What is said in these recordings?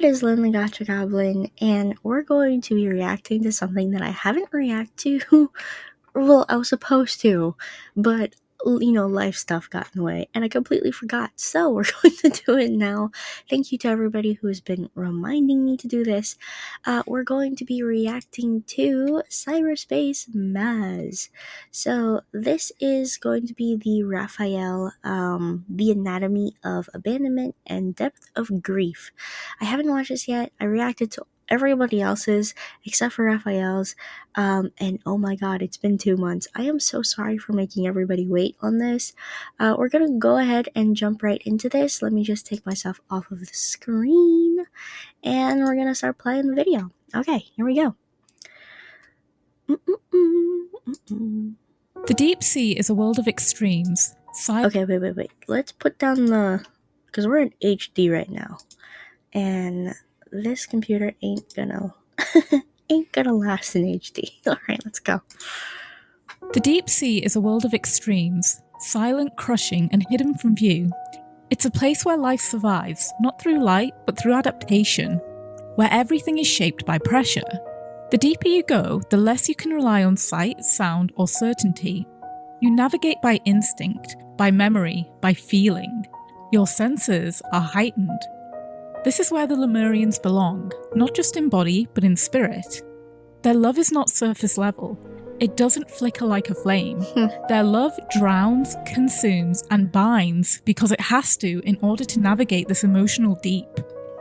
It is Lynn the Gacha Goblin, and we're going to be reacting to something that I haven't reacted to. Well, I was supposed to, but life stuff got in the way, and I completely forgot. So we're going to do it now. Thank you to everybody who has been reminding me to do this. We're going to be reacting to Cyberspace Maz. So this is going to be the Rafayel, The Anatomy of Abandonment and Depth of Grief. I haven't watched this yet. I reacted to everybody else's except for Raphael's. And oh my god, it's been 2 months. I am so sorry for making everybody wait on this. We're gonna go ahead and jump right into this. Let me just take myself off of the screen, and we're gonna start playing the video. Okay, here we go. The deep sea is a world of extremes. Okay, wait. Let's put down the... because we're in HD right now. And this computer ain't gonna... ain't gonna last in HD. Alright, let's go. The deep sea is a world of extremes, silent, crushing, and hidden from view. It's a place where life survives, not through light, but through adaptation, where everything is shaped by pressure. The deeper you go, the less you can rely on sight, sound, or certainty. You navigate by instinct, by memory, by feeling. Your senses are heightened. This is where the Lemurians belong, not just in body, but in spirit. Their love is not surface level. It doesn't flicker like a flame. Their love drowns, consumes, and binds because it has to in order to navigate this emotional deep.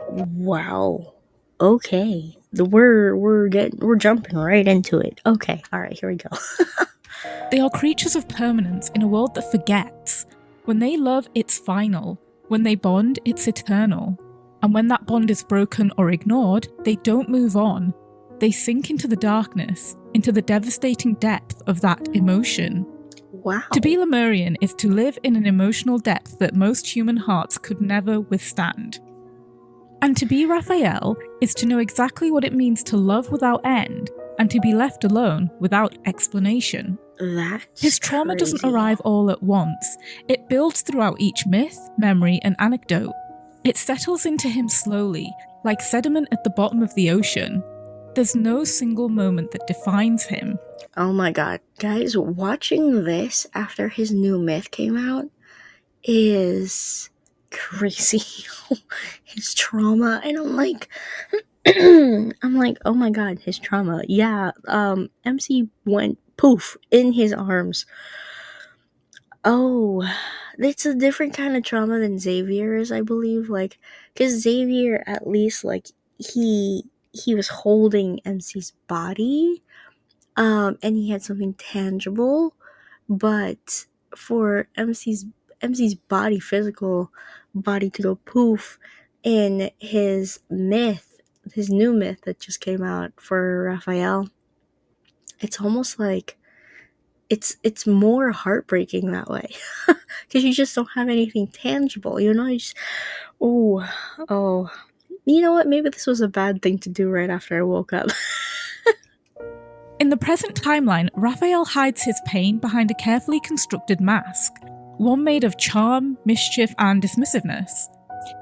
Wow. Okay. We're jumping right into it. Okay. All right, here we go. They are creatures of permanence in a world that forgets. When they love, it's final. When they bond, it's eternal. And when that bond is broken or ignored, they don't move on. They sink into the darkness, into the devastating depth of that emotion. Wow. To be Lemurian is to live in an emotional depth that most human hearts could never withstand. And to be Rafayel is to know exactly what it means to love without end, and to be left alone without explanation. His trauma doesn't arrive all at once. It builds throughout each myth, memory, and anecdote. It settles into him slowly, like sediment at the bottom of the ocean. There's no single moment that defines him. Oh my god. Guys, watching this after his new myth came out is crazy. His trauma, and I'm like, oh my god, his trauma. Yeah, MC went poof in his arms. Oh, it's a different kind of trauma than Xavier's, I believe. Like, because Xavier, at least, like, he was holding MC's body, and he had something tangible. But for MC's body, physical body, to go poof in his myth, his new myth that just came out for Raphael, it's almost like it's more heartbreaking that way, because you just don't have anything tangible, you just, oh, you know what, maybe this was a bad thing to do right after I woke up. In the present timeline, Rafayel hides his pain behind a carefully constructed mask, one made of charm, mischief, and dismissiveness.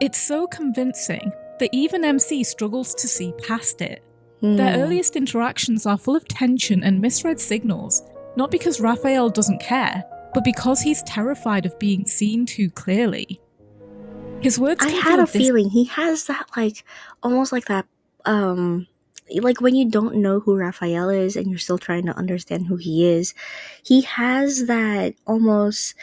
It's so convincing that even MC struggles to see past it. Their earliest interactions are full of tension and misread signals, not because Rafayel doesn't care, but because he's terrified of being seen too clearly. His words I had a feeling he has that, like, almost like that, like when you don't know who Rafayel is and you're still trying to understand who he is, he has that almost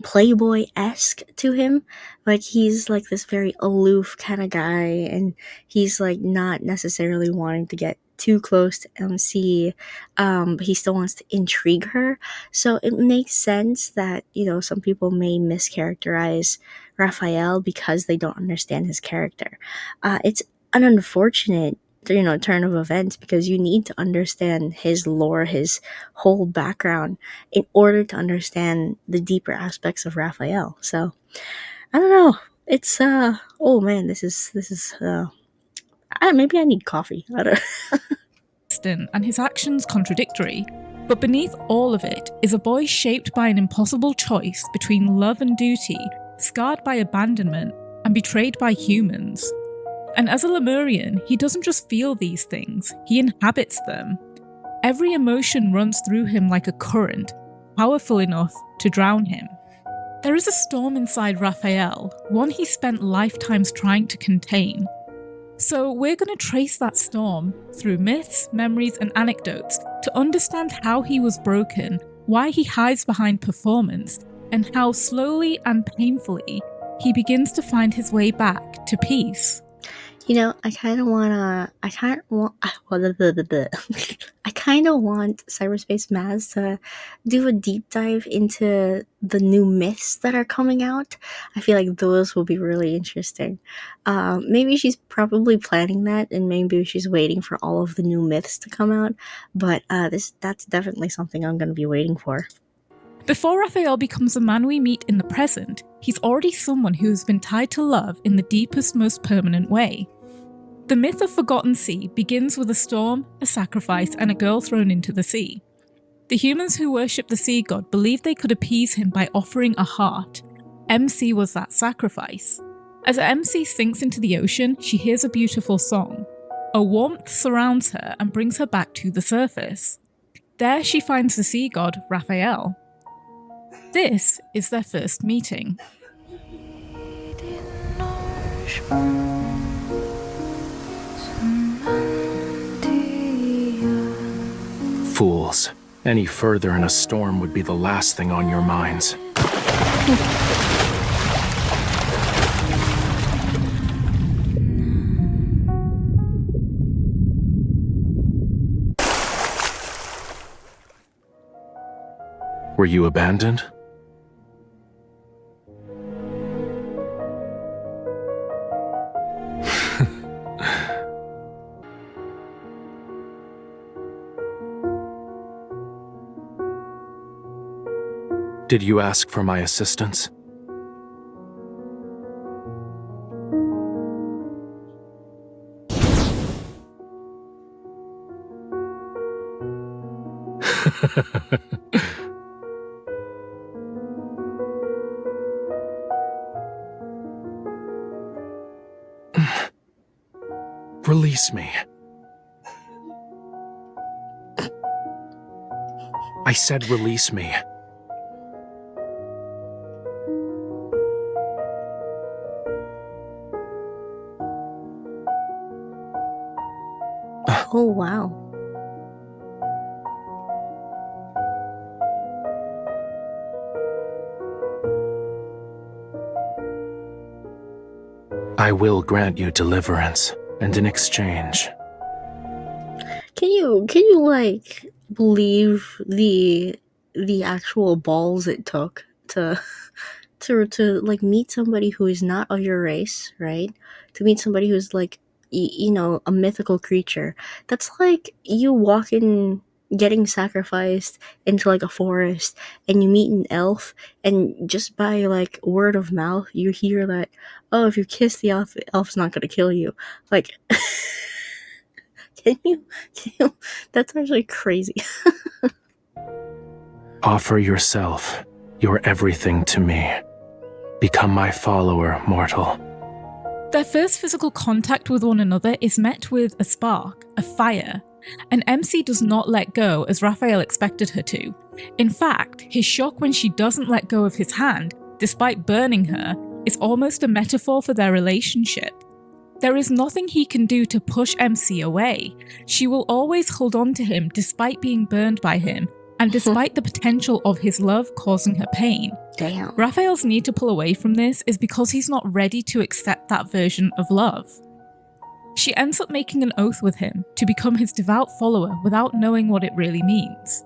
Playboy-esque to him. Like, he's like this very aloof kind of guy, and he's like not necessarily wanting to get too close to MC, but he still wants to intrigue her. So it makes sense that, some people may mischaracterize Raphael because they don't understand his character. It's an unfortunate, turn of events, because you need to understand his lore, his whole background, in order to understand the deeper aspects of Raphael. So, I don't know. It's, oh man, this is, maybe I need coffee. I don't know. And his actions contradictory. But beneath all of it is a boy shaped by an impossible choice between love and duty, scarred by abandonment, and betrayed by humans. And as a Lemurian, he doesn't just feel these things, he inhabits them. Every emotion runs through him like a current, powerful enough to drown him. There is a storm inside Rafayel, one he spent lifetimes trying to contain. So we're going to trace that storm through myths, memories, and anecdotes to understand how he was broken, why he hides behind performance, and how slowly and painfully he begins to find his way back to peace. You know, I kind of want Cyberspace Maz to do a deep dive into the new myths that are coming out. I feel like those will be really interesting. Maybe she's probably planning that, and maybe she's waiting for all of the new myths to come out. But that's definitely something I'm going to be waiting for. Before Rafayel becomes a man we meet in the present, he's already someone who has been tied to love in the deepest, most permanent way. The myth of Forgotten Sea begins with a storm, a sacrifice, and a girl thrown into the sea. The humans who worship the sea god believed they could appease him by offering a heart. MC was that sacrifice. As MC sinks into the ocean, she hears a beautiful song. A warmth surrounds her and brings her back to the surface. There she finds the sea god, Rafayel. This is their first meeting. Fools. Any further in a storm would be the last thing on your minds. Were you abandoned? Did you ask for my assistance? Release me. I said release me. Oh, wow. I will grant you deliverance, and in exchange... Can you like believe the actual balls it took to like meet somebody who is not of your race, right? To meet somebody who's like a mythical creature. That's like you walking, getting sacrificed into like a forest, and you meet an elf, and just by like word of mouth you hear that, oh, if you kiss the elf, the elf's not gonna kill you. Like can you that's actually crazy. Offer yourself, your everything to me. Become my follower, mortal. Their first physical contact with one another is met with a spark, a fire, and MC does not let go as Rafayel expected her to. In fact, his shock when she doesn't let go of his hand, despite burning her, is almost a metaphor for their relationship. There is nothing he can do to push MC away. She will always hold on to him despite being burned by him, and despite the potential of his love causing her pain. Damn. Rafayel's need to pull away from this is because he's not ready to accept that version of love. She ends up making an oath with him to become his devout follower without knowing what it really means.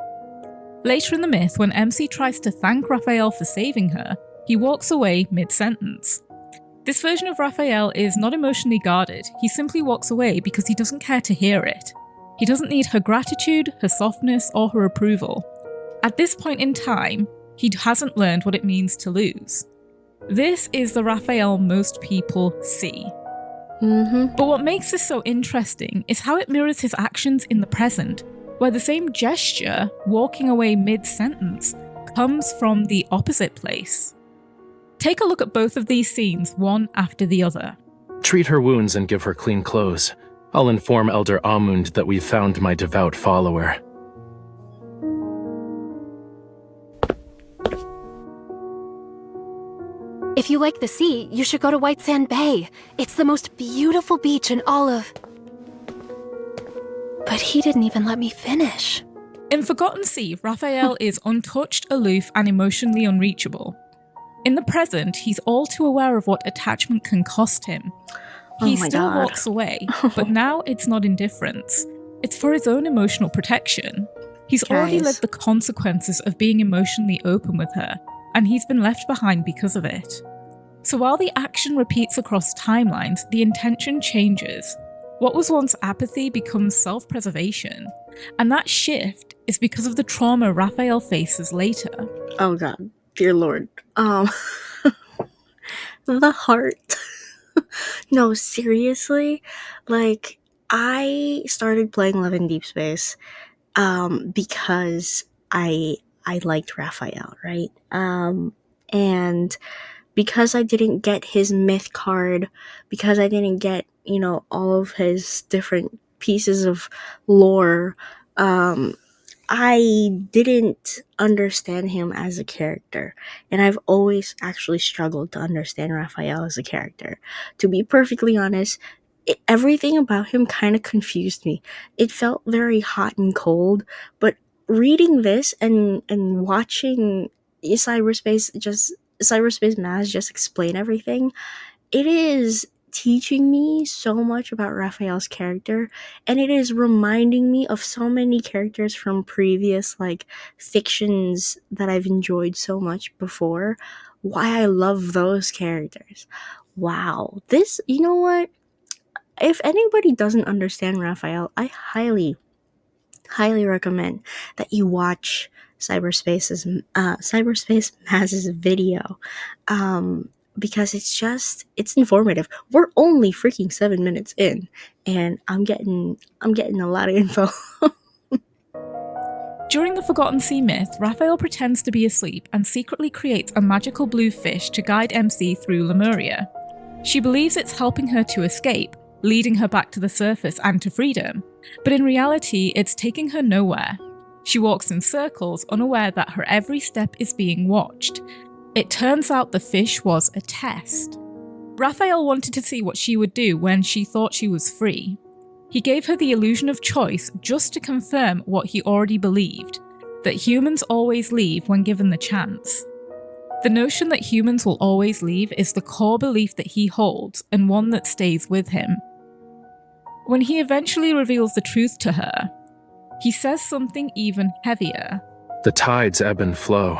Later in the myth, when MC tries to thank Rafayel for saving her, he walks away mid-sentence. This version of Rafayel is not emotionally guarded, he simply walks away because he doesn't care to hear it. He doesn't need her gratitude, her softness, or her approval. At this point in time, he hasn't learned what it means to lose. This is the Rafayel most people see. But what makes this so interesting is how it mirrors his actions in the present, where the same gesture, walking away mid-sentence, comes from the opposite place. Take a look at both of these scenes, one after the other. Treat her wounds and give her clean clothes. I'll inform Elder Amund that we've found my devout follower. If you like the sea, you should go to White Sand Bay. It's the most beautiful beach in all of... But he didn't even let me finish. In Forgotten Sea, Rafayel is untouched, aloof, and emotionally unreachable. In the present, he's all too aware of what attachment can cost him. He still walks away, but now it's not indifference. It's for his own emotional protection. He's already lived the consequences of being emotionally open with her, and he's been left behind because of it. So while the action repeats across timelines, the intention changes. What was once apathy becomes self-preservation, and that shift is because of the trauma Rafayel faces later. Oh god, dear lord. The heart. No, seriously, like, I started playing Love in Deepspace because I liked Raphael, right? And because I didn't get his myth card, because I didn't get, all of his different pieces of lore, I didn't understand him as a character. And I've always actually struggled to understand Raphael as a character. To be perfectly honest, everything about him kind of confused me. It felt very hot and cold, but reading this and watching Cyberspace Maz just explain everything, it is teaching me so much about Raphael's character, and it is reminding me of so many characters from previous fictions that I've enjoyed so much before, why I love those characters. Wow. This, you know what? If anybody doesn't understand Raphael, I highly recommend that you watch Cyberspace Maz's video, because it's informative. We're only freaking 7 minutes in, and I'm getting a lot of info. During the Forgotten Sea myth, Rafayel pretends to be asleep and secretly creates a magical blue fish to guide MC through Lemuria. She believes it's helping her to escape, leading her back to the surface and to freedom, but in reality, it's taking her nowhere. She walks in circles, unaware that her every step is being watched. It turns out the fish was a test. Rafayel wanted to see what she would do when she thought she was free. He gave her the illusion of choice just to confirm what he already believed, that humans always leave when given the chance. The notion that humans will always leave is the core belief that he holds, and one that stays with him. When he eventually reveals the truth to her, he says something even heavier. The tides ebb and flow,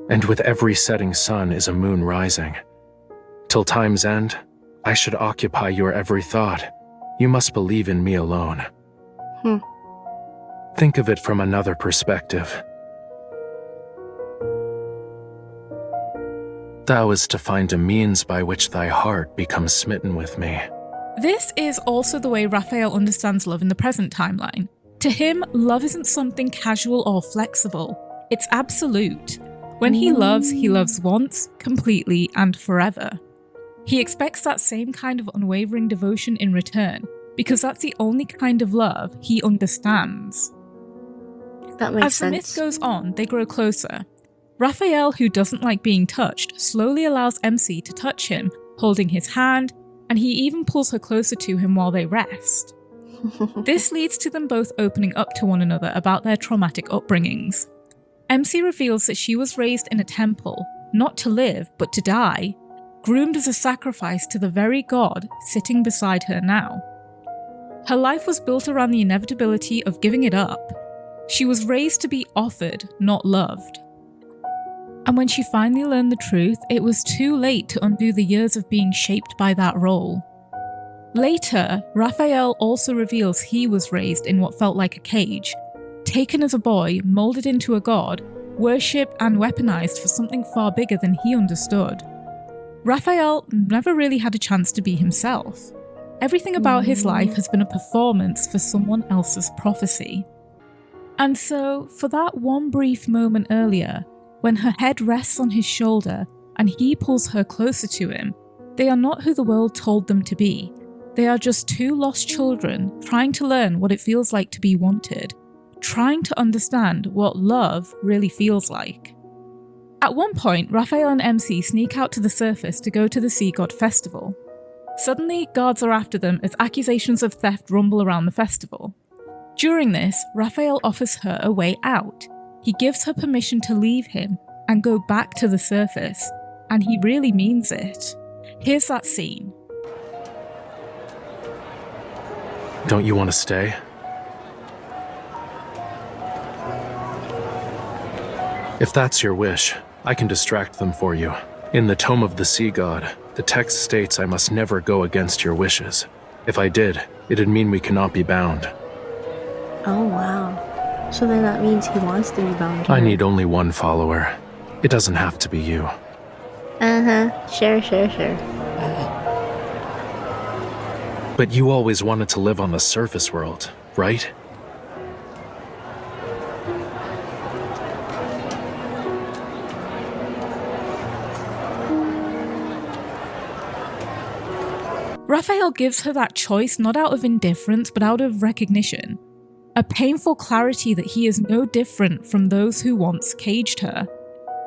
and with every setting sun is a moon rising. Till time's end, I should occupy your every thought. You must believe in me alone. Think of it from another perspective. Thou is to find a means by which thy heart becomes smitten with me. This is also the way Rafayel understands love in the present timeline. To him, love isn't something casual or flexible. It's absolute. When he loves once, completely, and forever. He expects that same kind of unwavering devotion in return, because that's the only kind of love he understands. That makes sense. As the myth goes on, they grow closer. Rafayel, who doesn't like being touched, slowly allows MC to touch him, holding his hand, and he even pulls her closer to him while they rest. This leads to them both opening up to one another about their traumatic upbringings. MC reveals that she was raised in a temple, not to live, but to die, groomed as a sacrifice to the very god sitting beside her now. Her life was built around the inevitability of giving it up. She was raised to be offered, not loved. And when she finally learned the truth, it was too late to undo the years of being shaped by that role. Later, Rafayel also reveals he was raised in what felt like a cage, taken as a boy, moulded into a god, worshipped and weaponized for something far bigger than he understood. Rafayel never really had a chance to be himself. Everything about his life has been a performance for someone else's prophecy. And so, for that one brief moment earlier, when her head rests on his shoulder and he pulls her closer to him, they are not who the world told them to be. They are just two lost children trying to learn what it feels like to be wanted, trying to understand what love really feels like. At one point, Rafayel and MC sneak out to the surface to go to the Sea God Festival. Suddenly, guards are after them as accusations of theft rumble around the festival. During this, Rafayel offers her a way out. He gives her permission to leave him and go back to the surface, and he really means it. Here's that scene. Don't you want to stay? If that's your wish, I can distract them for you. In the Tome of the Sea God, the text states I must never go against your wishes. If I did, it'd mean we cannot be bound. Oh, wow. So then that means he wants to be bound here. I need only one follower. It doesn't have to be you. Sure. But you always wanted to live on the surface world, right? Rafayel gives her that choice not out of indifference but out of recognition. A painful clarity that he is no different from those who once caged her.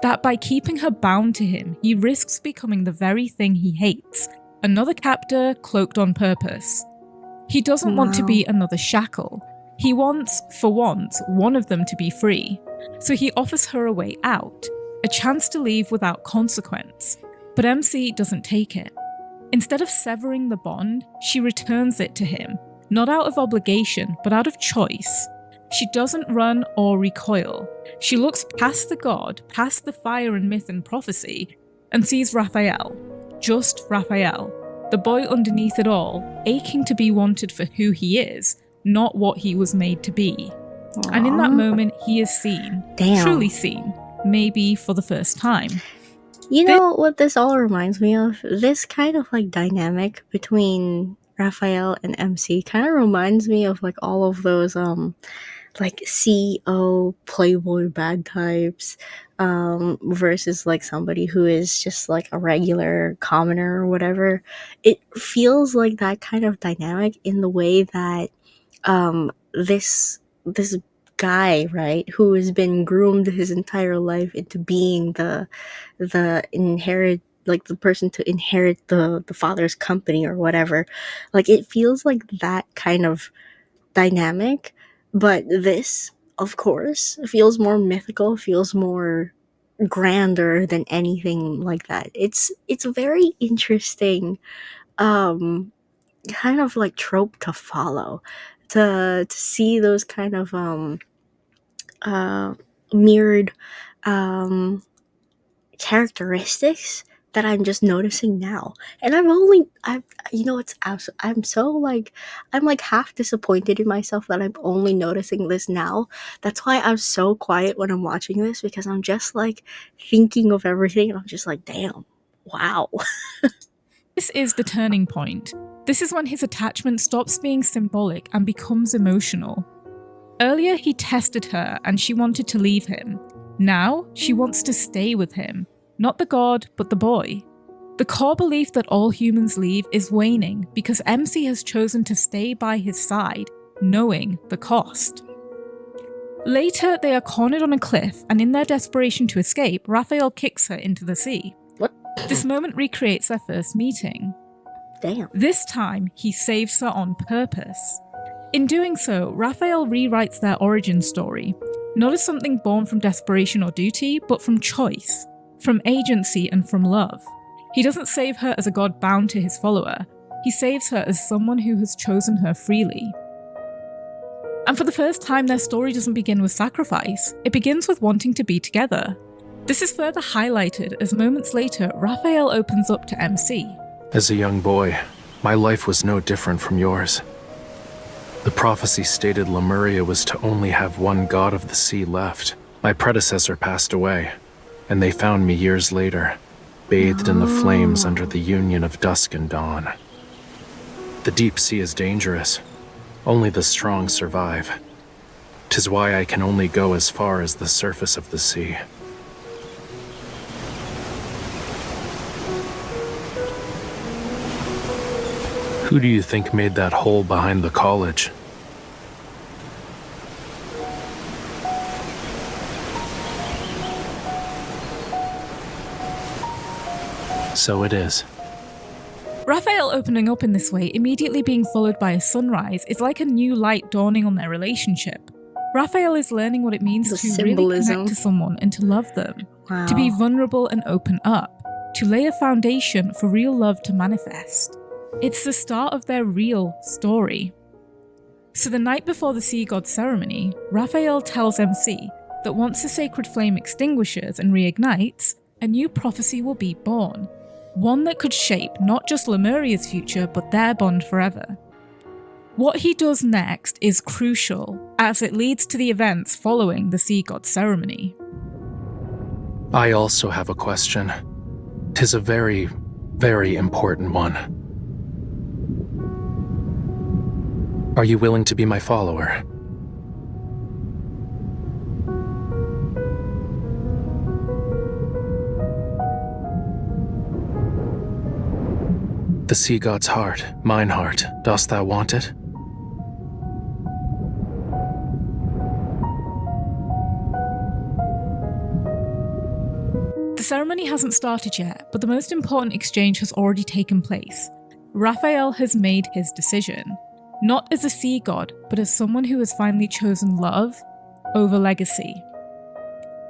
That by keeping her bound to him, he risks becoming the very thing he hates, another captor cloaked on purpose. He doesn't want to be another shackle. He wants, for once, one of them to be free. So he offers her a way out, a chance to leave without consequence. But MC doesn't take it. Instead of severing the bond, she returns it to him, not out of obligation, but out of choice. She doesn't run or recoil. She looks past the god, past the fire and myth and prophecy, and sees Rafayel. Just Rafayel. The boy underneath it all, aching to be wanted for who he is, not what he was made to be. Aww. And in that moment, he is seen. Damn. Truly seen. Maybe for the first time. You know what this all reminds me of? This kind of like dynamic between Rafayel and MC kind of reminds me of like all of those like CEO playboy bad types versus like somebody who is just like a regular commoner or whatever. It feels like that kind of dynamic in the way that this guy, right, who has been groomed his entire life into being the inherit, like the person to inherit the father's company or whatever. Like it feels like that kind of dynamic, but this, of course, feels more mythical, feels more grander than anything like that. It's a very interesting kind of like trope to follow, to see those kind of mirrored characteristics that I'm just noticing now. And I'm so like, I'm like half disappointed in myself that I'm only noticing this now. That's why I'm so quiet when I'm watching this, because I'm just like thinking of everything and I'm just like, damn, wow. This is the turning point. This is when his attachment stops being symbolic and becomes emotional. Earlier he tested her and she wanted to leave him. Now she wants to stay with him. Not the god, but the boy. The core belief that all humans leave is waning because MC has chosen to stay by his side, knowing the cost. Later, they are cornered on a cliff, and in their desperation to escape, Rafayel kicks her into the sea. What? This moment recreates their first meeting. Damn. This time, he saves her on purpose. In doing so, Rafayel rewrites their origin story, not as something born from desperation or duty, but from choice, from agency and from love. He doesn't save her as a god bound to his follower, he saves her as someone who has chosen her freely. And for the first time, their story doesn't begin with sacrifice, it begins with wanting to be together. This is further highlighted as moments later, Rafayel opens up to MC. As a young boy, my life was no different from yours. The prophecy stated Lemuria was to only have one god of the sea left. My predecessor passed away, and they found me years later, bathed in the flames under the union of dusk and dawn. The deep sea is dangerous. Only the strong survive. 'Tis why I can only go as far as the surface of the sea. Who do you think made that hole behind the college? So it is. Rafayel opening up in this way, immediately being followed by a sunrise, is like a new light dawning on their relationship. Rafayel is learning what it means to really connect to someone and to love them, to be vulnerable and open up, to lay a foundation for real love to manifest. It's the start of their real story. So the night before the sea god ceremony, Rafayel tells MC that once the sacred flame extinguishes and reignites, a new prophecy will be born. One that could shape not just Lemuria's future, but their bond forever. What he does next is crucial, as it leads to the events following the sea god ceremony. I also have a question. 'Tis a very, very important one. Are you willing to be my follower? The sea god's heart, mine heart, dost thou want it? The ceremony hasn't started yet, but the most important exchange has already taken place. Rafayel has made his decision, not as a sea god, but as someone who has finally chosen love over legacy.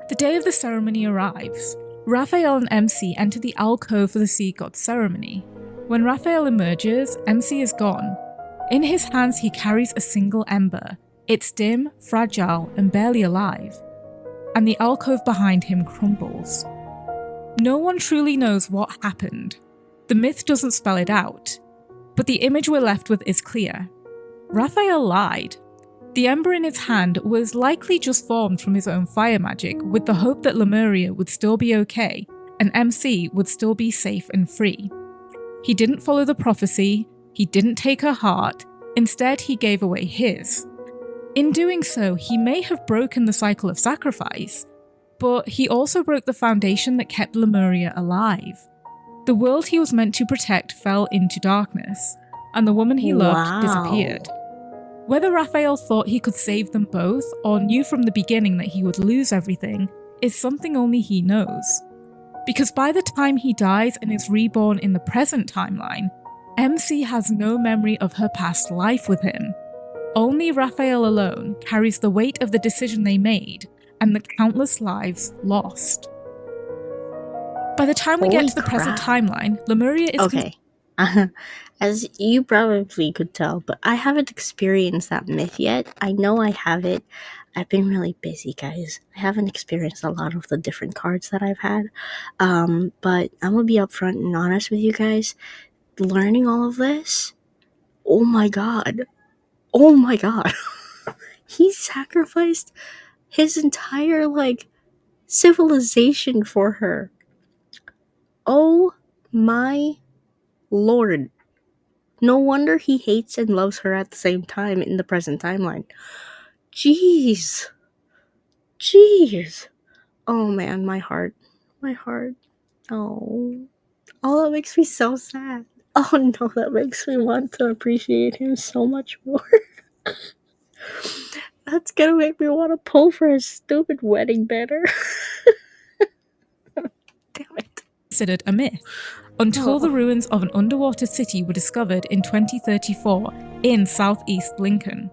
The day of the ceremony arrives. Rafayel and MC enter the alcove for the sea god ceremony. When Rafayel emerges, MC is gone. In his hands he carries a single ember. It's dim, fragile, and barely alive. And the alcove behind him crumbles. No one truly knows what happened. The myth doesn't spell it out. But the image we're left with is clear. Rafayel lied. The ember in his hand was likely just formed from his own fire magic, with the hope that Lemuria would still be okay, and MC would still be safe and free. He didn't follow the prophecy, he didn't take her heart, instead he gave away his. In doing so, he may have broken the cycle of sacrifice, but he also broke the foundation that kept Lemuria alive. The world he was meant to protect fell into darkness, and the woman he loved disappeared. Whether Rafayel thought he could save them both, or knew from the beginning that he would lose everything, is something only he knows. Because by the time he dies and is reborn in the present timeline, MC has no memory of her past life with him. Only Rafayel alone carries the weight of the decision they made and the countless lives lost. By the time we get to the present timeline, Lemuria is... Okay. As you probably could tell, but I haven't experienced that myth yet. I know I have it. I've been really busy, guys. I haven't experienced a lot of the different cards that I've had. But I'm gonna be upfront and honest with you guys. Learning all of this, oh my god. Oh my god. He sacrificed his entire, civilization for her. Oh my lord. No wonder he hates and loves her at the same time in the present timeline. Jeez. Oh man, my heart. Oh, that makes me so sad. Oh no, that makes me want to appreciate him so much more. That's gonna make me want to pull for his stupid wedding banner. Damn it. Considered a myth, until the ruins of an underwater city were discovered in 2034 in southeast Lincoln.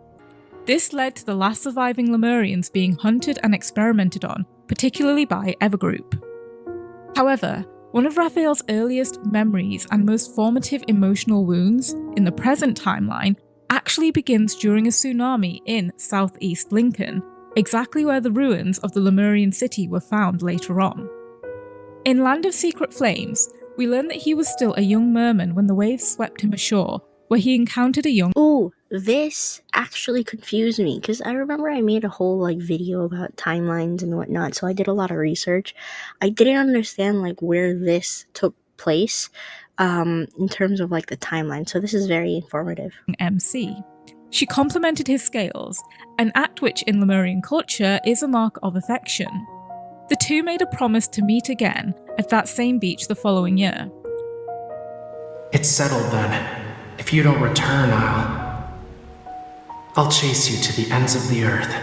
This led to the last surviving Lemurians being hunted and experimented on, particularly by Evergroup. However, one of Rafayel's earliest memories and most formative emotional wounds in the present timeline actually begins during a tsunami in southeast Lincoln, exactly where the ruins of the Lemurian city were found later on. In Land of Secret Flames, we learn that he was still a young merman when the waves swept him ashore, where he encountered a young... Ooh, this actually confused me, because I remember I made a whole, video about timelines and whatnot, so I did a lot of research. I didn't understand, where this took place, in terms of, the timeline, so this is very informative. MC. She complimented his scales, an act which in Lemurian culture is a mark of affection. The two made a promise to meet again at that same beach the following year. It's settled then. If If you don't return, I'll chase you to the ends of the earth.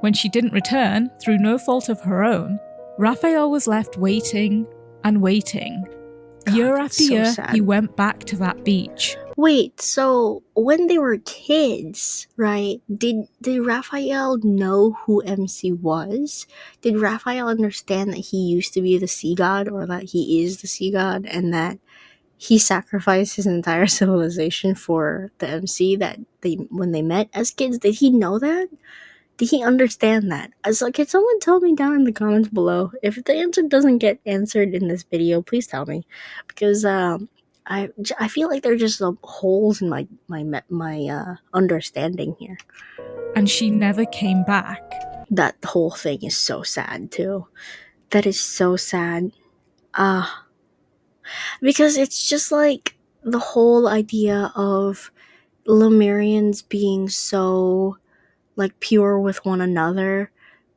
When she didn't return, through no fault of her own, Rafayel was left waiting and waiting. Year after so year, sad. he went back to that beach. Wait, so when they were kids, right? Did Raphael know who MC was? Did Raphael understand that he used to be the sea god, or that he is the sea god, and that he sacrificed his entire civilization for the MC that they when they met as kids? Did he know that? Did he understand that? So can someone tell me down in the comments below? If the answer doesn't get answered in this video, please tell me, because I feel like there are just holes in my understanding here. And she never came back. That whole thing is so sad too. That is so sad. Because it's just like the whole idea of Lemurians being so like pure with one another,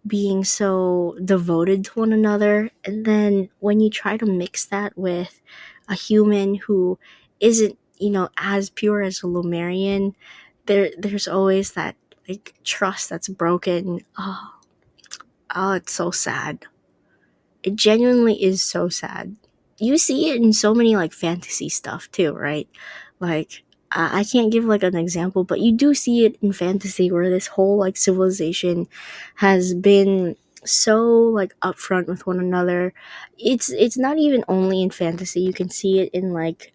being so devoted to one another, and then when you try to mix that with a human who isn't, as pure as a Lemurian, there's always that like trust that's broken. Oh, it's so sad. It genuinely is so sad. You see it in so many like fantasy stuff too, right? Like I can't give like an example, but you do see it in fantasy where this whole like civilization has been so like upfront with one another. It's not even only in fantasy. You can see it in like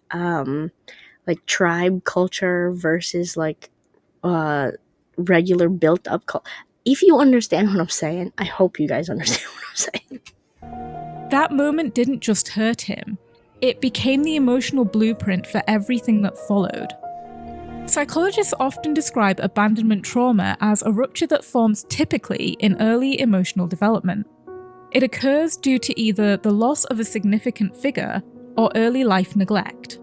tribe culture versus like regular built up culture. If you understand what I'm saying, I hope you guys understand what I'm saying. That moment didn't just hurt him, it became the emotional blueprint for everything that followed. Psychologists often describe abandonment trauma as a rupture that forms typically in early emotional development. It occurs due to either the loss of a significant figure or early life neglect.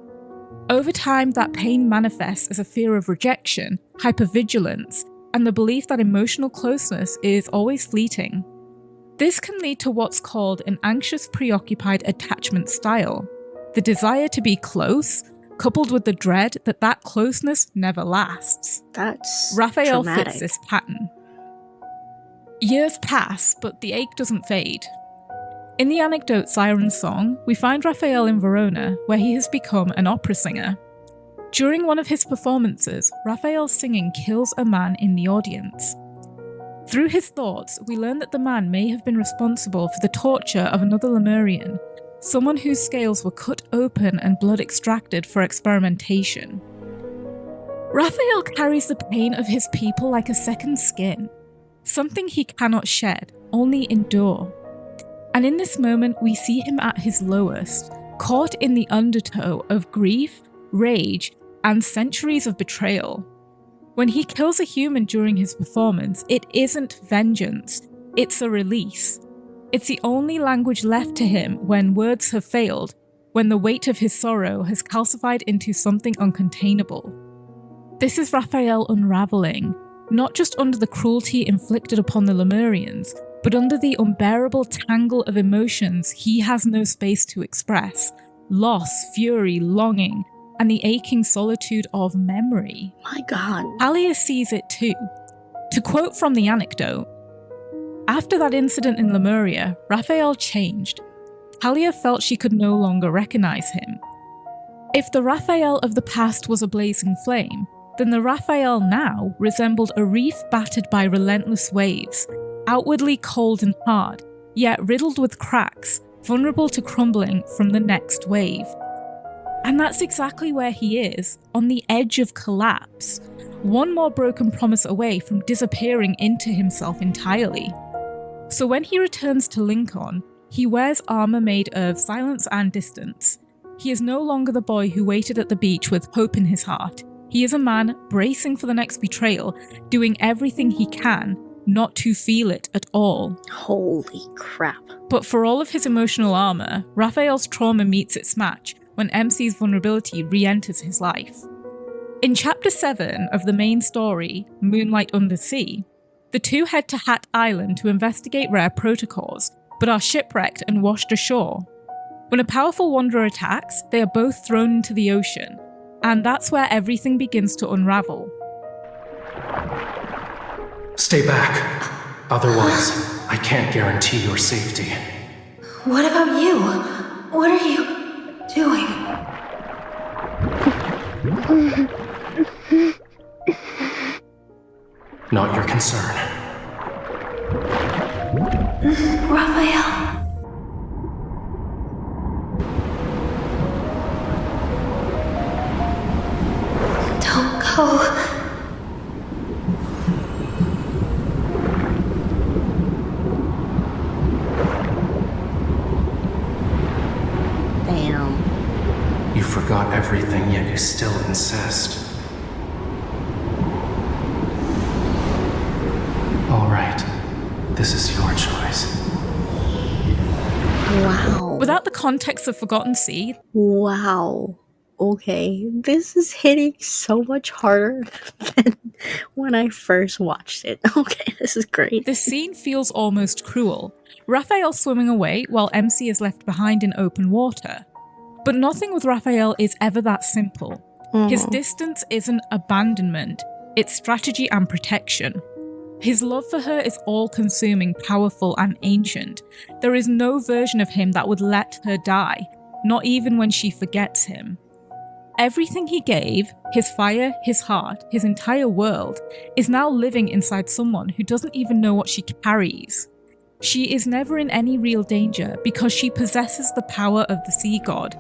Over time, that pain manifests as a fear of rejection, hypervigilance, and the belief that emotional closeness is always fleeting. This can lead to what's called an anxious preoccupied attachment style, the desire to be close, coupled with the dread that that closeness never lasts. That's Rafayel traumatic. fits this pattern. Years pass, but the ache doesn't fade. In the anecdote Siren Song, we find Rafayel in Verona, where he has become an opera singer. During one of his performances, Rafayel's singing kills a man in the audience. Through his thoughts, we learn that the man may have been responsible for the torture of another Lemurian, someone whose scales were cut open and blood extracted for experimentation. Rafayel carries the pain of his people like a second skin, something he cannot shed, only endure. And in this moment, we see him at his lowest, caught in the undertow of grief, rage, and centuries of betrayal. When he kills a human during his performance, it isn't vengeance, it's a release. It's the only language left to him when words have failed, when the weight of his sorrow has calcified into something uncontainable. This is Rafayel unraveling, not just under the cruelty inflicted upon the Lemurians, but under the unbearable tangle of emotions he has no space to express: loss, fury, longing, and the aching solitude of memory. My God. Talia sees it too. To quote from the anecdote, after that incident in Lemuria, Rafayel changed. Talia felt she could no longer recognize him. If the Rafayel of the past was a blazing flame, then the Rafayel now resembled a reef battered by relentless waves, outwardly cold and hard, yet riddled with cracks, vulnerable to crumbling from the next wave. And that's exactly where he is, on the edge of collapse, one more broken promise away from disappearing into himself entirely. So when he returns to Lincoln, he wears armor made of silence and distance. He is no longer the boy who waited at the beach with hope in his heart. He is a man bracing for the next betrayal, doing everything he can not to feel it at all. Holy crap. But for all of his emotional armor, Rafayel's trauma meets its match when MC's vulnerability re-enters his life. In Chapter 7 of the main story, Moonlight Undersea, the two head to Hat Island to investigate rare protocols, but are shipwrecked and washed ashore. When a powerful wanderer attacks, they are both thrown into the ocean, and that's where everything begins to unravel. Stay back. Otherwise, I can't guarantee your safety. What about you? What are you doing? Not your concern. Raphael. Don't go. Damn. You forgot everything, yet you still insist. All right. This is your choice. Wow. Without the context of Forgotten Sea, Wow. Okay, this is hitting so much harder than when I first watched it. Okay, this is great. this scene feels almost cruel. Raphael swimming away while MC is left behind in open water. But nothing with Raphael is ever that simple. His distance isn't abandonment, it's strategy and protection. His love for her is all-consuming, powerful, and ancient. There is no version of him that would let her die, not even when she forgets him. Everything he gave, his fire, his heart, his entire world, is now living inside someone who doesn't even know what she carries. She is never in any real danger because she possesses the power of the sea god.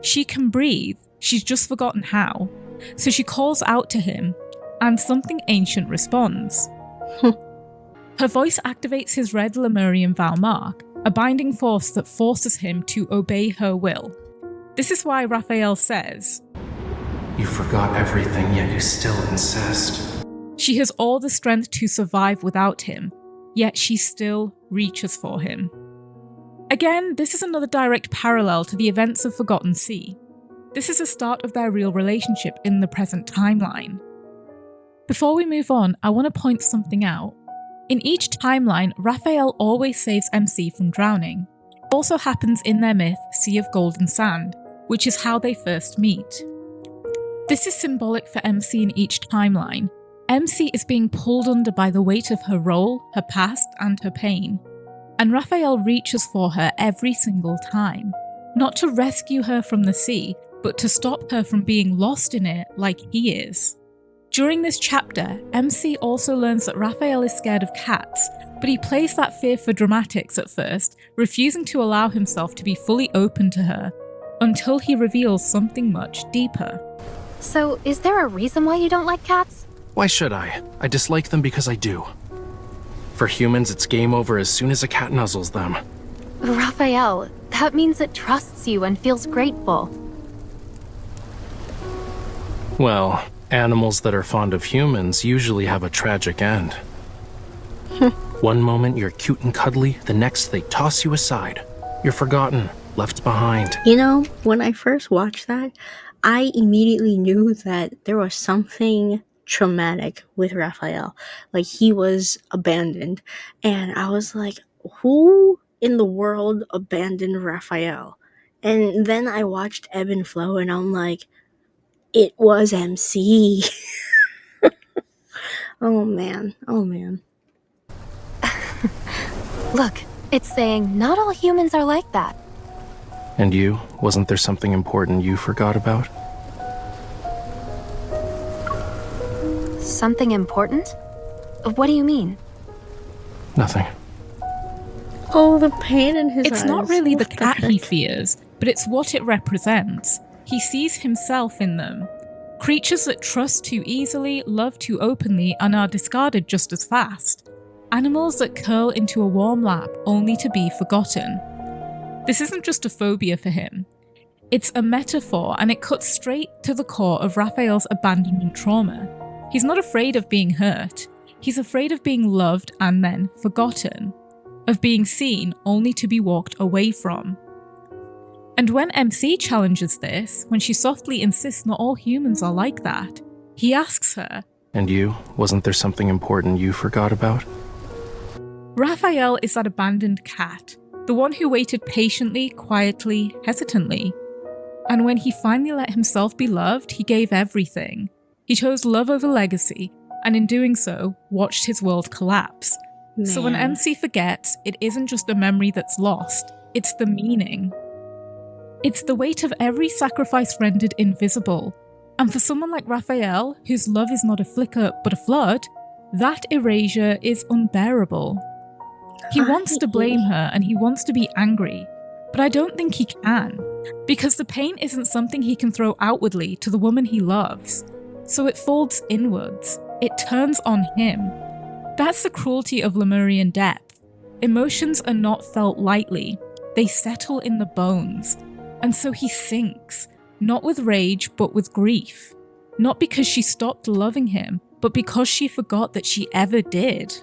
She can breathe, she's just forgotten how. So she calls out to him, and something ancient responds. Her voice activates his red Lemurian Valmark, a binding force that forces him to obey her will. This is why Raphael says, You forgot everything, yet you still insist. she has all the strength to survive without him, yet she still reaches for him. Again, this is another direct parallel to the events of Forgotten Sea. This is the start of their real relationship in the present timeline. Before we move on, I want to point something out. In each timeline, Raphael always saves MC from drowning. It also happens in their myth, Sea of Golden Sand, which is how they first meet. This is symbolic for MC in each timeline. MC is being pulled under by the weight of her role, her past, and her pain. And Raphael reaches for her every single time. Not to rescue her from the sea, but to stop her from being lost in it like he is. During this chapter, MC also learns that Raphael is scared of cats, but he plays that fear for dramatics at first, refusing to allow himself to be fully open to her, until he reveals something much deeper. So, is there a reason why you don't like cats? Why should I? I dislike them because I do. For humans, it's game over as soon as a cat nuzzles them. Raphael, that means it trusts you and feels grateful. Well, animals that are fond of humans usually have a tragic end. One moment you're cute and cuddly, the next they toss you aside. You're forgotten, left behind. You know, when I first watched that, I immediately knew that there was something traumatic with Raphael. Like, he was abandoned. And I was like, who in the world abandoned Raphael? And then I watched Ebb and Flow, and I'm like, it was MC. Oh man. Look, it's saying not all humans are like that. And you? Wasn't there something important you forgot about? Something important? What do you mean? Nothing. Oh, the pain in his eyes. It's not really the What cat he heck? fears, but it's what it represents. He sees himself in them. Creatures that trust too easily, love too openly, and are discarded just as fast. Animals that curl into a warm lap only to be forgotten. This isn't just a phobia for him. It's a metaphor, and it cuts straight to the core of Raphael's abandonment trauma. He's not afraid of being hurt. He's afraid of being loved and then forgotten. Of being seen only to be walked away from. And when MC challenges this, when she softly insists not all humans are like that, he asks her, And you? Wasn't there something important you forgot about? Raphael is that abandoned cat, The one who waited patiently, quietly, hesitantly. And when he finally let himself be loved, he gave everything. He chose love over legacy, and in doing so, watched his world collapse. So when Man. MC forgets, it isn't just a memory that's lost, it's the meaning. It's the weight of every sacrifice rendered invisible. And for someone like Rafayel, whose love is not a flicker but a flood, that erasure is unbearable. He wants to blame her and he wants to be angry, but I don't think he can, because the pain isn't something he can throw outwardly to the woman he loves. So it folds inwards. It turns on him. That's the cruelty of Lemurian depth. Emotions are not felt lightly. They settle in the bones. And so he sinks, not with rage, but with grief. Not because she stopped loving him, but because she forgot that she ever did.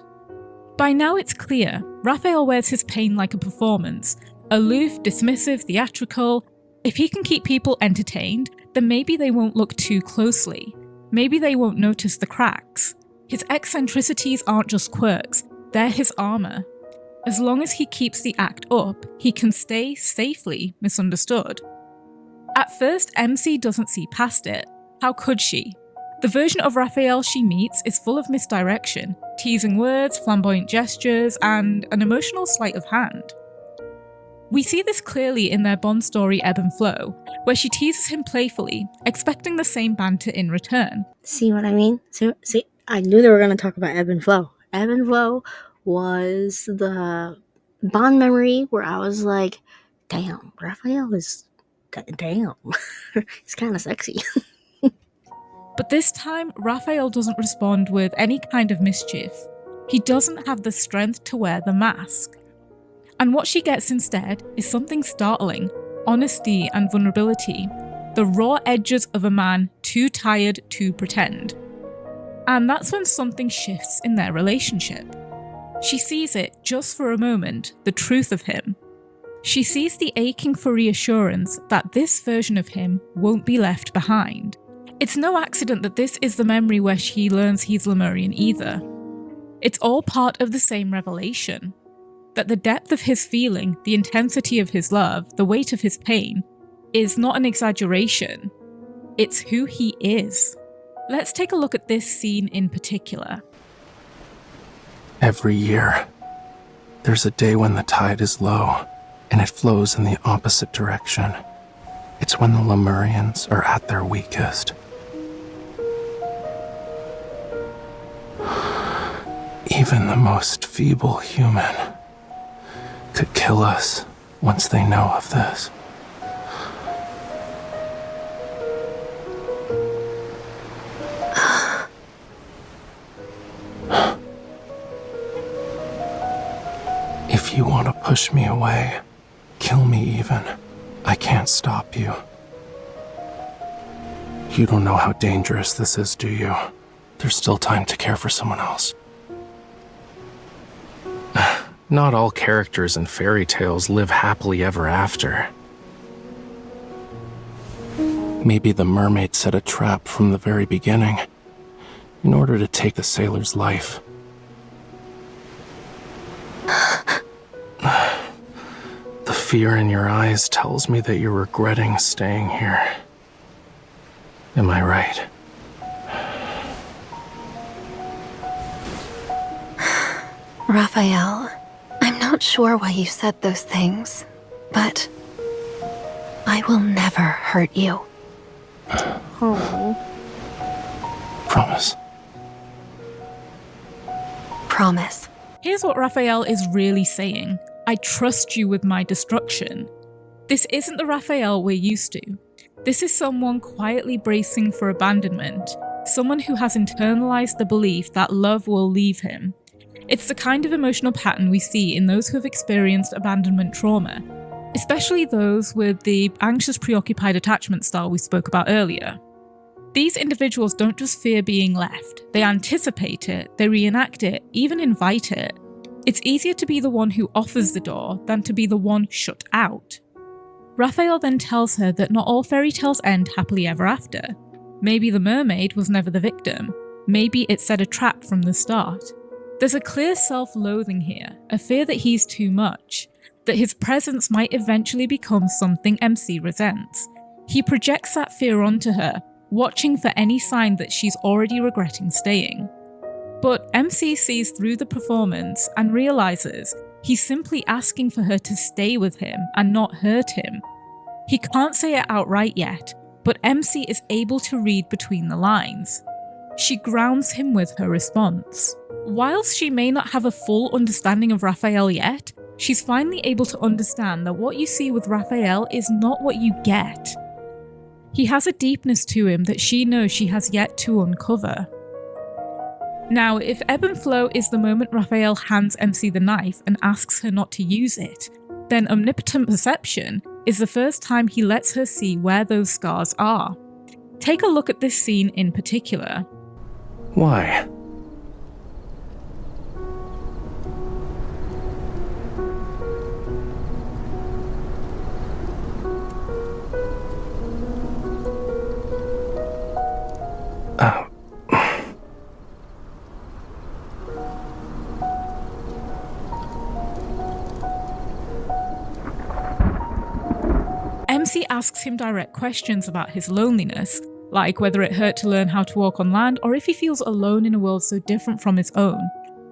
By now it's clear, Rafayel wears his pain like a performance. Aloof, dismissive, theatrical. If he can keep people entertained, then maybe they won't look too closely. Maybe they won't notice the cracks. His eccentricities aren't just quirks, they're his armor. As long as he keeps the act up, he can stay safely misunderstood. At first, MC doesn't see past it. How could she? The version of Rafayel she meets is full of misdirection, teasing words, flamboyant gestures, and an emotional sleight of hand. We see this clearly in their Bond story Ebb and Flow, where she teases him playfully, expecting the same banter in return. See what I mean? See, I knew they were going to talk about Ebb and Flow. Ebb and Flow was the Bond memory where I was like, damn, Raphael is, damn, he's kind of sexy. But this time, Rafayel doesn't respond with any kind of mischief. He doesn't have the strength to wear the mask. And what she gets instead is something startling: honesty and vulnerability, the raw edges of a man too tired to pretend. And that's when something shifts in their relationship. She sees it, just for a moment, the truth of him. She sees the aching for reassurance that this version of him won't be left behind. It's no accident that this is the memory where she learns he's Lemurian either. It's all part of the same revelation. That the depth of his feeling, the intensity of his love, the weight of his pain, is not an exaggeration. It's who he is. Let's take a look at this scene in particular. Every year, there's a day when the tide is low, and it flows in the opposite direction. It's when the Lemurians are at their weakest. Even the most feeble human could kill us once they know of this. If you want to push me away, kill me even. I can't stop you. You don't know how dangerous this is, do you? There's still time to care for someone else. Not all characters in fairy tales live happily ever after. Maybe the mermaid set a trap from the very beginning, in order to take the sailor's life. The fear in your eyes tells me that you're regretting staying here. Am I right? Raphael, I'm not sure why you said those things, but I will never hurt you. Oh. Promise. Promise. Here's what Rafayel is really saying. I trust you with my destruction. This isn't the Rafayel we're used to. This is someone quietly bracing for abandonment, someone who has internalized the belief that love will leave him. It's the kind of emotional pattern we see in those who have experienced abandonment trauma, especially those with the anxious, preoccupied attachment style we spoke about earlier. These individuals don't just fear being left, they anticipate it, they reenact it, even invite it. It's easier to be the one who offers the door than to be the one shut out. Raphael then tells her that not all fairy tales end happily ever after. Maybe the mermaid was never the victim. Maybe it set a trap from the start. There's a clear self-loathing here, a fear that he's too much. that his presence might eventually become something MC resents. He projects that fear onto her, watching for any sign that she's already regretting staying. But MC sees through the performance and realizes he's simply asking for her to stay with him and not hurt him. He can't say it outright yet, but MC is able to read between the lines. She grounds him with her response. Whilst she may not have a full understanding of Rafayel yet, she's finally able to understand that what you see with Rafayel is not what you get. He has a deepness to him that she knows she has yet to uncover. Now, if ebb and flow is the moment Rafayel hands MC the knife and asks her not to use it, then omnipotent perception is the first time he lets her see where those scars are. Take a look at this scene in particular. Why? MC asks him direct questions about his loneliness, like whether it hurt to learn how to walk on land or if he feels alone in a world so different from his own.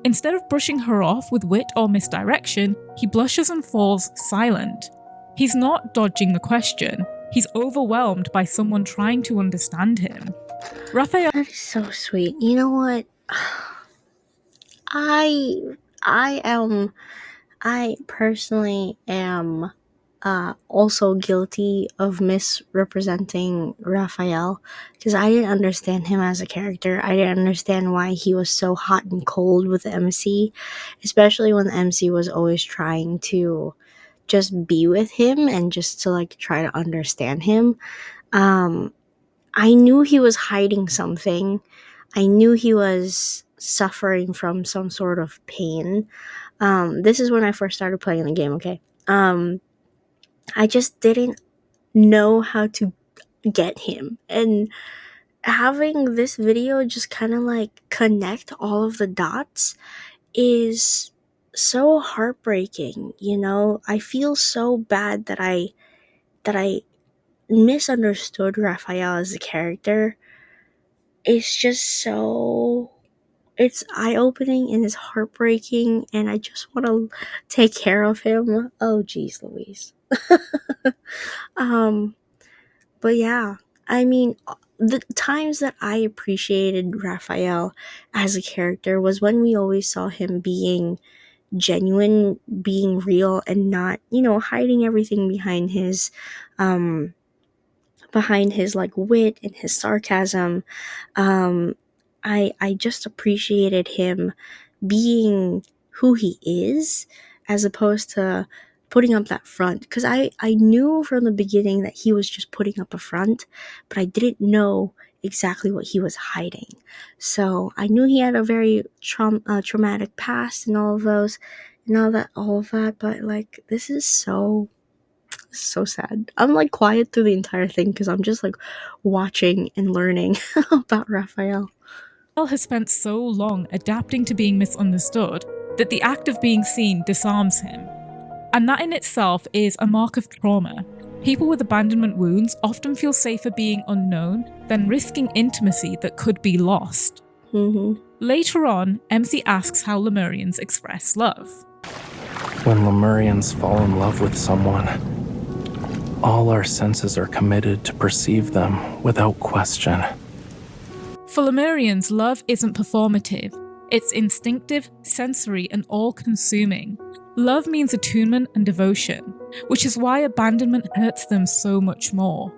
Instead of brushing her off with wit or misdirection, he blushes and falls silent. He's not dodging the question, he's overwhelmed by someone trying to understand him. Rafayel That is so sweet. You know what? I personally am also guilty of misrepresenting Raphael because I didn't understand him as a character. I didn't understand why he was so hot and cold with the MC, especially when the MC was always trying to just be with him and just to like try to understand him. I knew he was hiding something. I knew he was suffering from some sort of pain. This is when I first started playing the game, okay? I just didn't know how to get him. And having this video just kind of like connect all of the dots is so heartbreaking, you know? I feel so bad that I misunderstood Raphael as a character. It's just so it's eye-opening and it's heartbreaking and I just want to take care of him. Oh geez Louise. um but yeah, I mean, the times that I appreciated Raphael as a character was when we always saw him being genuine, being real, and not, you know, hiding everything um behind his like wit and his sarcasm. um I just appreciated him being who he is as opposed to putting up that front, because I knew from the beginning that he was just putting up a front, but I didn't know exactly what he was hiding. So I knew he had a very traumatic past and all of those and all of that, but like this is so sad. I'm like quiet through the entire thing because I'm just like watching and learning about Raphael. has spent so long adapting to being misunderstood that the act of being seen disarms him. And that in itself is a mark of trauma. People with abandonment wounds often feel safer being unknown than risking intimacy that could be lost. Later on, MC asks how Lemurians express love. When Lemurians fall in love with someone, all our senses are committed to perceive them without question. For Lemurians, love isn't performative. It's instinctive, sensory, and all-consuming. Love means attunement and devotion, which is why abandonment hurts them so much more.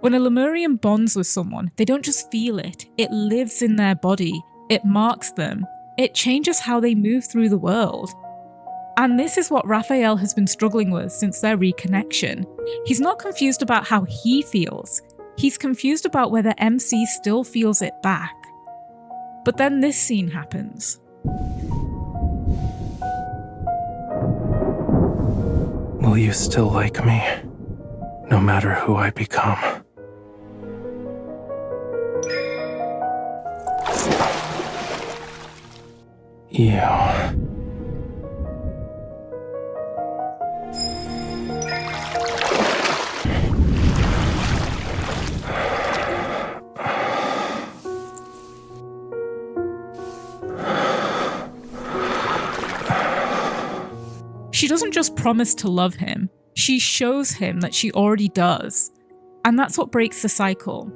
When a Lemurian bonds with someone, they don't just feel it, it lives in their body, it marks them, it changes how they move through the world. And this is what Rafayel has been struggling with since their reconnection. He's not confused about how he feels, he's confused about whether MC still feels it back. But then this scene happens. Will you still like me, no matter who I become? You. She doesn't just promise to love him, she shows him that she already does. And that's what breaks the cycle.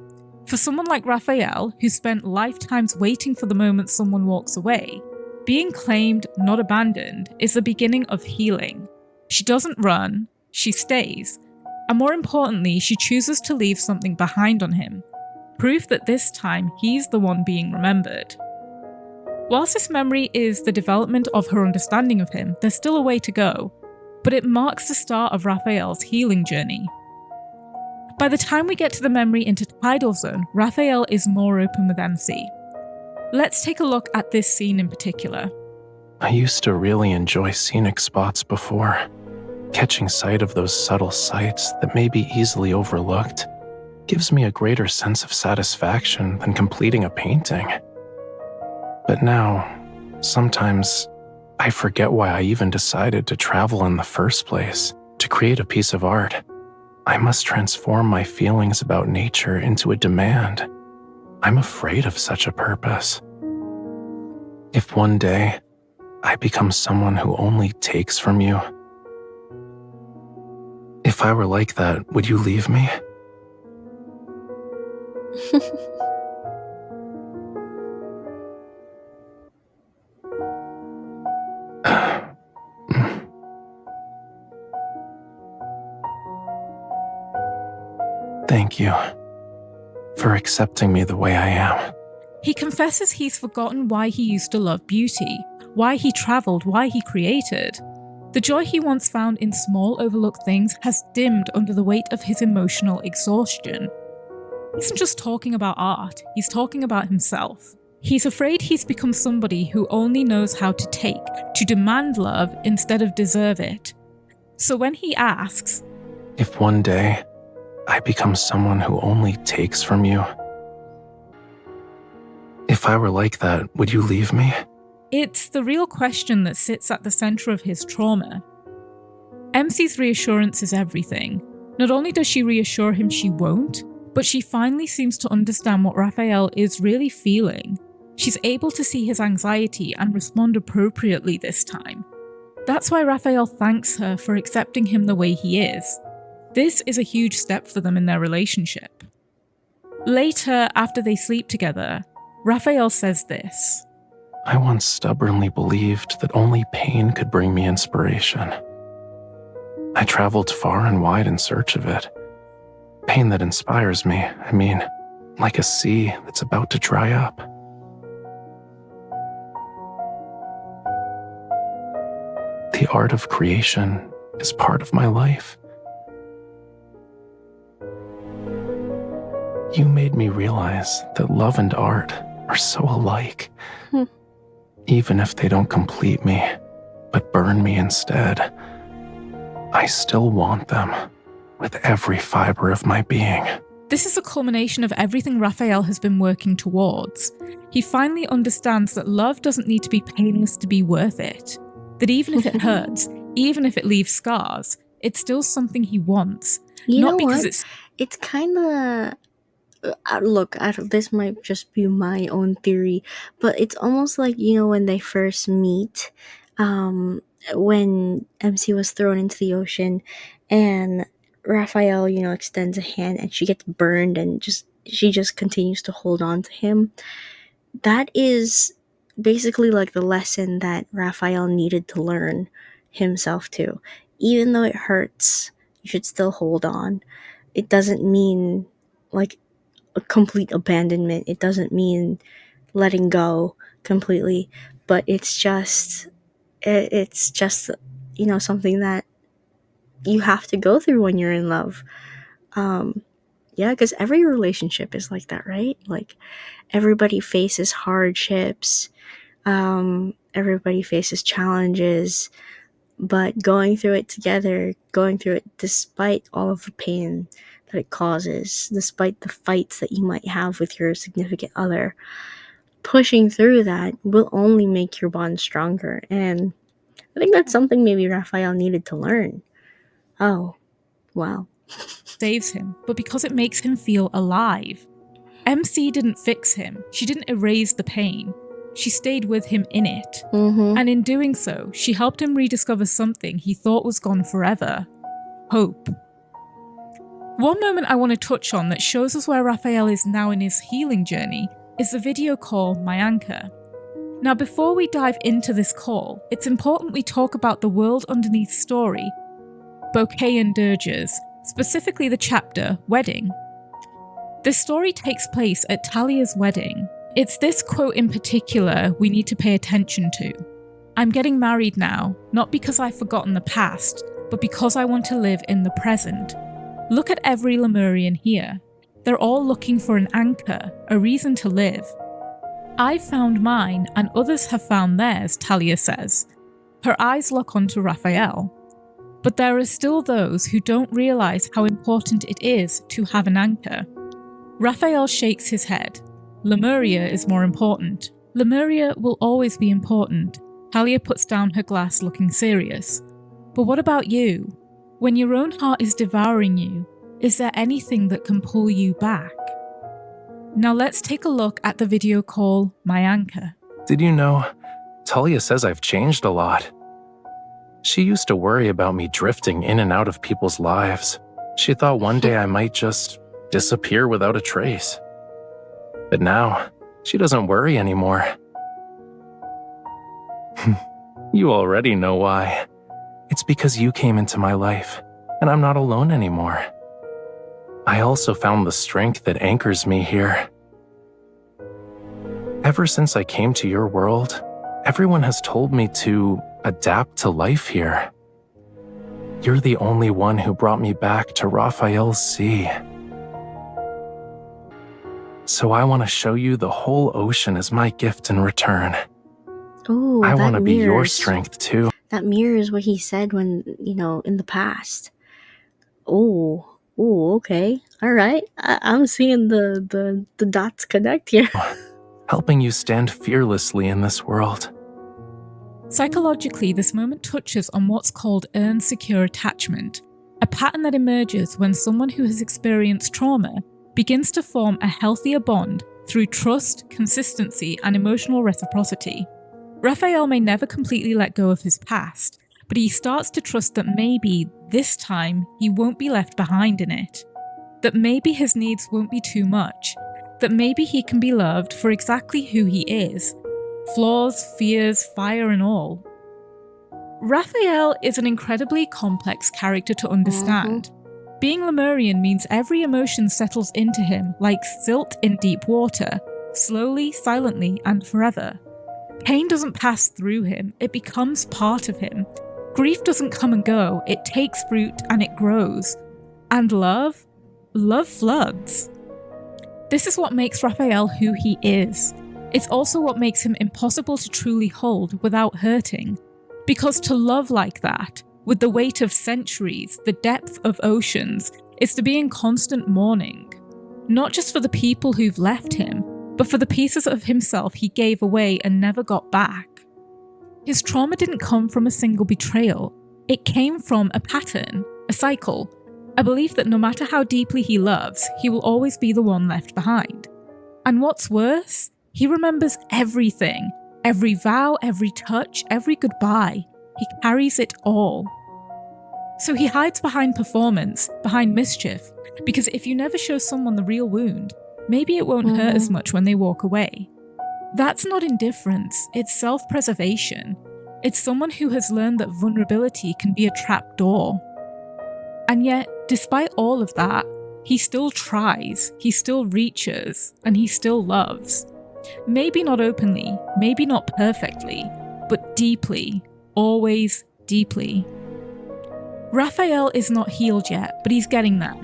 For someone like Rafayel, who spent lifetimes waiting for the moment someone walks away, being claimed, not abandoned, is the beginning of healing. She doesn't run, she stays. And more importantly, she chooses to leave something behind on him. Proof that this time he's the one being remembered. Whilst this memory is the development of her understanding of him, there's still a way to go, but it marks the start of Rafayel's healing journey. By the time we get to the memory into Tidal Zone, Rafayel is more open with MC. Let's take a look at this scene in particular. I used to really enjoy scenic spots before. Catching sight of those subtle sights that may be easily overlooked gives me a greater sense of satisfaction than completing a painting. But now, sometimes I forget why I even decided to travel in the first place, to create a piece of art. I must transform my feelings about nature into a demand. I'm afraid of such a purpose. If one day I become someone who only takes from you, if I were like that, would you leave me? Thank you for accepting me the way I am. He confesses he's forgotten why he used to love beauty, why he travelled, why he created. The joy he once found in small overlooked things has dimmed under the weight of his emotional exhaustion. He isn't just talking about art, he's talking about himself. He's afraid he's become somebody who only knows how to take, to demand love instead of deserve it. So when he asks, if one day I become someone who only takes from you, if I were like that, would you leave me? It's the real question that sits at the centre of his trauma. MC's reassurance is everything. Not only does she reassure him she won't, but she finally seems to understand what Rafayel is really feeling. She's able to see his anxiety and respond appropriately this time. That's why Rafayel thanks her for accepting him the way he is. This is a huge step for them in their relationship. Later, after they sleep together, Rafayel says this. I once stubbornly believed that only pain could bring me inspiration. I traveled far and wide in search of it. Pain that inspires me, like a sea that's about to dry up. The art of creation is part of my life. You made me realize that love and art are so alike. Even if they don't complete me, but burn me instead, I still want them with every fiber of my being. This is a culmination of everything Rafayel has been working towards. He finally understands that love doesn't need to be painless to be worth it. That even if it hurts, even if it leaves scars, it's still something he wants. You Not know because what? It's kind of... look, this might just be my own theory, but it's almost like, when they first meet, when MC was thrown into the ocean and Raphael, extends a hand and she gets burned and she just continues to hold on to him. That is basically like the lesson that Raphael needed to learn himself too. Even though it hurts, you should still hold on. It doesn't mean like a complete abandonment. It doesn't mean letting go completely, but it's just something that you have to go through when you're in love. Yeah, because every relationship is like that, right? Like everybody faces hardships, everybody faces challenges, but going through it together, going through it despite all of the pain that it causes, despite the fights that you might have with your significant other, pushing through that will only make your bond stronger. And I think that's something maybe Raphael needed to learn. Oh, wow. saves him, but because it makes him feel alive. MC didn't fix him. She didn't erase the pain. she stayed with him in it. Mm-hmm. And in doing so, she helped him rediscover something he thought was gone forever: hope. One moment I want to touch on that shows us where Rafayel is now in his healing journey is the video call My Anchor. Now, before we dive into this call, it's important we talk about the world underneath story, Bouquet and Dirges, specifically the chapter Wedding. This story takes place at Talia's wedding. It's this quote in particular we need to pay attention to. "I'm getting married now, not because I've forgotten the past, but because I want to live in the present. Look at every Lemurian here. They're all looking for an anchor, a reason to live. I've found mine, and others have found theirs," Talia says. Her eyes lock onto Rafayel. But there are still those who don't realise how important it is to have an anchor. Rafayel shakes his head. Lemuria is more important. Lemuria will always be important. Talia puts down her glass, looking serious. But what about you? When your own heart is devouring you, is there anything that can pull you back? Now let's take a look at the video call My Anchor. Did you know, Talia says I've changed a lot. She used to worry about me drifting in and out of people's lives. She thought one day I might just disappear without a trace. But now, she doesn't worry anymore. You already know why. It's because you came into my life, and I'm not alone anymore. I also found the strength that anchors me here. Ever since I came to your world, everyone has told me to adapt to life here. You're the only one who brought me back to Rafayel's sea. So I want to show you the whole ocean as my gift in return. Ooh, I want to be your mirrors. strength too. That mirrors what he said when, in the past. Ooh, okay. All right. I'm seeing the dots connect here. Helping you stand fearlessly in this world. Psychologically, this moment touches on what's called earned secure attachment, a pattern that emerges when someone who has experienced trauma begins to form a healthier bond through trust, consistency, and emotional reciprocity. Rafayel may never completely let go of his past, but he starts to trust that maybe, this time, he won't be left behind in it. That maybe his needs won't be too much. That maybe he can be loved for exactly who he is. Flaws, fears, fire and all. Rafayel is an incredibly complex character to understand. Being Lemurian means every emotion settles into him like silt in deep water, slowly, silently, and forever. Pain doesn't pass through him, it becomes part of him. Grief doesn't come and go, it takes root and it grows. And love floods. This is what makes Rafayel who he is. It's also what makes him impossible to truly hold without hurting. Because to love like that, with the weight of centuries, the depth of oceans, is to be in constant mourning. Not just for the people who've left him, but for the pieces of himself he gave away and never got back. His trauma didn't come from a single betrayal. It came from a pattern, a cycle, a belief that no matter how deeply he loves, he will always be the one left behind. And what's worse, he remembers everything, every vow, every touch, every goodbye. He carries it all. So he hides behind performance, behind mischief, because if you never show someone the real wound, maybe it won't hurt as much when they walk away. That's not indifference, it's self-preservation. It's someone who has learned that vulnerability can be a trapdoor. And yet, despite all of that, he still tries, he still reaches, and he still loves. Maybe not openly, maybe not perfectly, but deeply, always deeply. Rafayel is not healed yet, but he's getting there.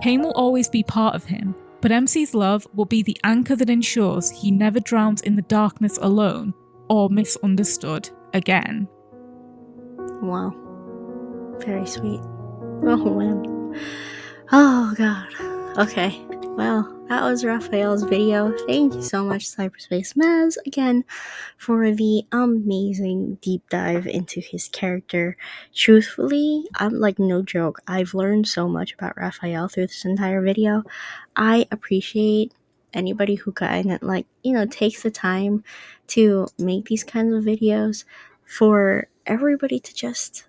Pain will always be part of him, but MC's love will be the anchor that ensures he never drowns in the darkness alone or misunderstood again. Wow. Very sweet. Oh, man. Oh, God. Okay. Well, that was Rafayel's video. Thank you so much, Cyberspace Maz, again, for the amazing deep dive into his character. Truthfully, I'm like, no joke, I've learned so much about Rafayel through this entire video. I appreciate anybody who kind of like, takes the time to make these kinds of videos, for everybody to just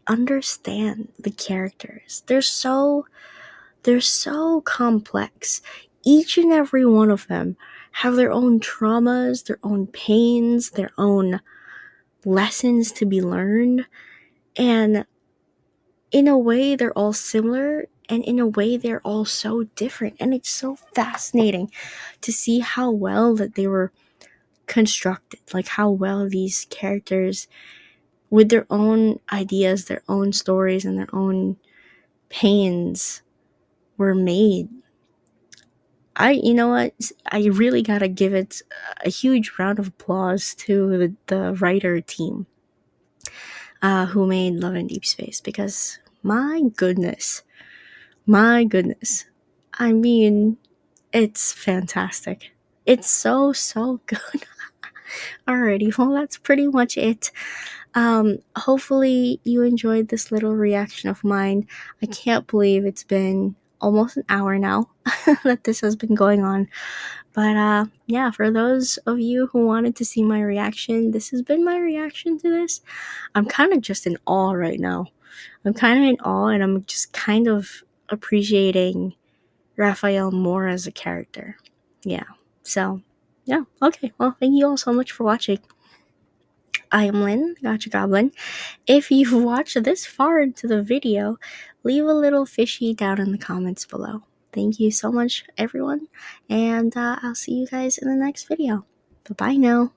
understand the characters. They're so complex. Each and every one of them have their own traumas, their own pains, their own lessons to be learned. And in a way, they're all similar. And in a way, they're all so different. And it's so fascinating to see how well that they were constructed. Like how well these characters, with their own ideas, their own stories, and their own pains, were made. You know what? I really gotta give it a huge round of applause to the writer team who made Love and Deep Space, because my goodness, I mean, it's fantastic. It's so good. Alrighty, well, that's pretty much it. Hopefully you enjoyed this little reaction of mine. I can't believe it's been almost an hour now that this has been going on. But yeah, for those of you who wanted to see my reaction, this has been my reaction to this. I'm kind of just in awe right now. I'm kind of in awe, and I'm just kind of appreciating Raphael more as a character. Yeah. So, yeah. Okay. Well, thank you all so much for watching. I am Lynn, Gacha Goblin. If you've watched this far into the video, leave a little fishy down in the comments below. Thank you so much, everyone, and I'll see you guys in the next video. Bye-bye now.